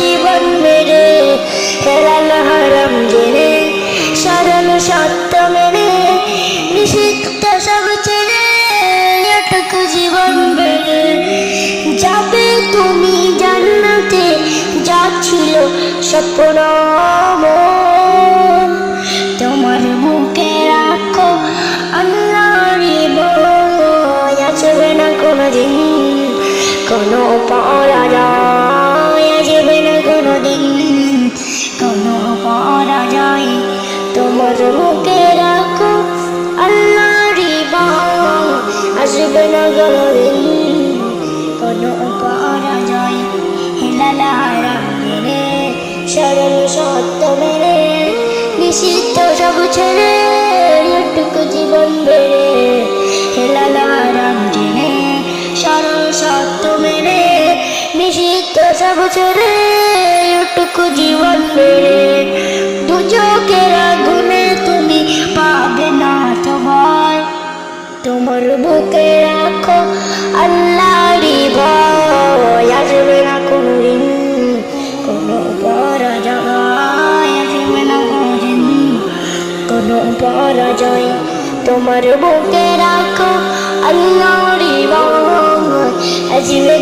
জীবন মেরে, হেলাল হারাম জেনে, সরল সত্য মেনে, নিষিদ্ধ সব ছেড়ে এটুকু জীবন বেড়ে যাবে তুমি জান্নাতে, যা ছিল স্বপ্ন মন। তোমার বুকে রাখো আল্লাহর ভয়, আসবে না কোনোদিন কোনো পরাজয়, আসবে না কোনোদিন কোনো পরাজয়। তোমার বুকে রাখো আল্লাহর ভয়, আসবে না কোনোদিন কোনো পরাজয়। হেলাল হারাম জেনে, সরল সত্য মেনে, নিষিদ্ধ সব ছেড়ে এটুকু জীবন বেড়ে, হেলাল হারাম জেনে, সরল সত্য মেনে, নিষিদ্ধ সব ছেড়ে এটুকু জীবন বেড়ে দুচোখের আগুনে তুমি পাবে না তো ভয়। তোমার বুকে রাখো আল্লাহর ভয়, আসবে না কোনোদিন কোনো পরাজয়, আসবে না কোনোদিন কোনো পরাজয়। তোমার বুকে রাখো আল্লাহর ভয়, আসবে